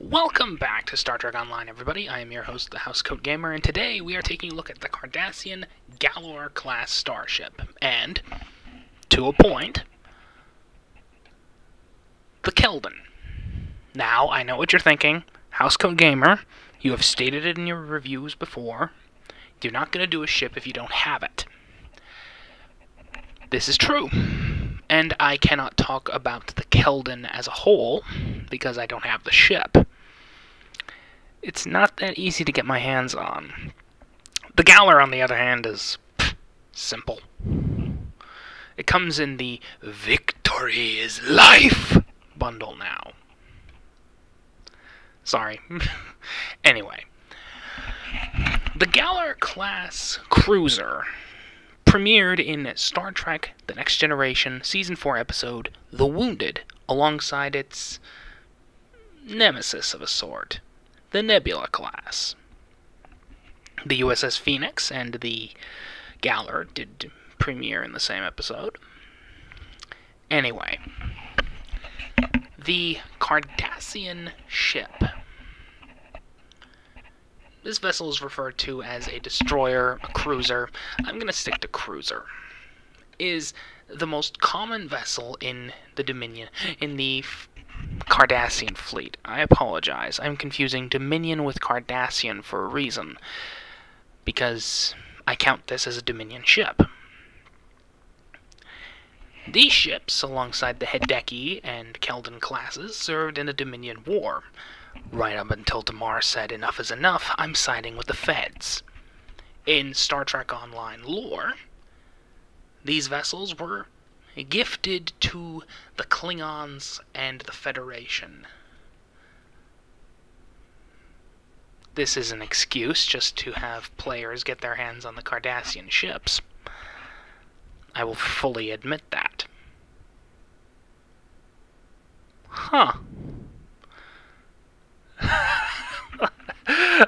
Welcome back to Star Trek Online, everybody. I am your host, the Housecoat Gamer, and today we are taking a look at the Cardassian Galor-Class starship, and, to a point, the Keldon. Now, I know what you're thinking. Housecoat Gamer, you have stated it in your reviews before. You're not going to do a ship if you don't have it. This is true. And I cannot talk about the Keldon as a whole, because I don't have the ship. It's not that easy to get my hands on. The Galor, on the other hand, is simple. It comes in the Victory is Life bundle now. Sorry. Anyway. The Galor-Class cruiser premiered in Star Trek The Next Generation Season 4 episode The Wounded, alongside its nemesis of a sort, the Nebula-Class. The USS Phoenix and the Galor did premiere in the same episode. Anyway, the Cardassian ship. This vessel is referred to as a destroyer, a cruiser. I'm going to stick to cruiser. Is the most common vessel in the Dominion, in the Cardassian fleet. I apologize. I'm confusing Dominion with Cardassian for a reason. Because I count this as a Dominion ship. These ships, alongside the Hideki and Keldon classes, served in the Dominion War. Right up until Damar said, enough is enough, I'm siding with the Feds. In Star Trek Online lore, these vessels were gifted to the Klingons and the Federation. This is an excuse just to have players get their hands on the Cardassian ships. I will fully admit that. Huh.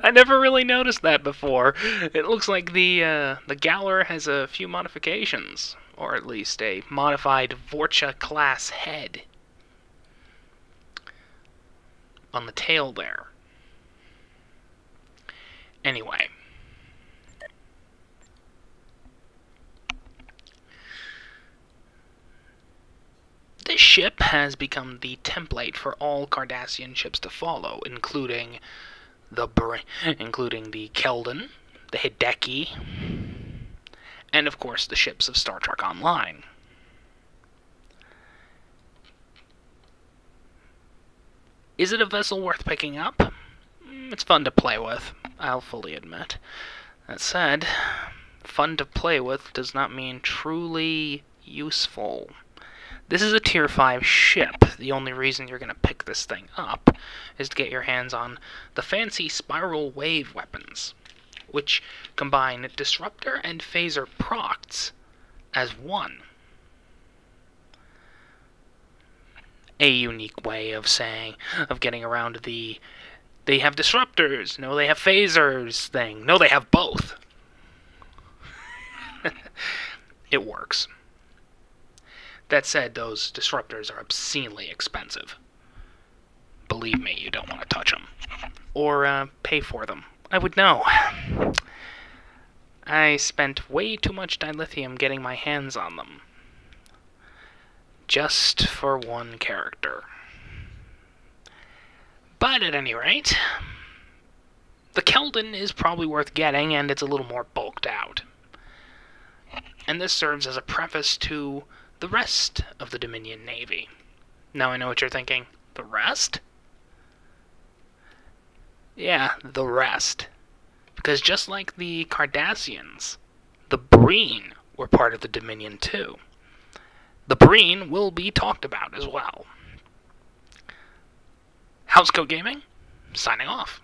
I never really noticed that before. It looks like the Galor has a few modifications, or at least a modified Vorcha-class head on the tail there. Anyway. This ship has become the template for all Cardassian ships to follow, including the Keldon, the Hideki, and of course the ships of Star Trek Online. Is it a vessel worth picking up? It's fun to play with, I'll fully admit. That said, fun to play with does not mean truly useful. This is a Tier 5 ship. The only reason you're going to pick this thing up is to get your hands on the fancy spiral wave weapons, which combine disruptor and phaser procs as one. A unique way of getting around the they have disruptors, no they have phasers thing. No, they have both. It works. That said, those disruptors are obscenely expensive. Believe me, you don't want to touch them. Or pay for them. I would know. I spent way too much dilithium getting my hands on them. Just for one character. But at any rate, the Keldon is probably worth getting, and it's a little more bulked out. And this serves as a preface to the rest of the Dominion Navy. Now I know what you're thinking. The rest? Yeah, the rest. Because just like the Cardassians, the Breen were part of the Dominion too. The Breen will be talked about as well. Housecoat Gaming, signing off.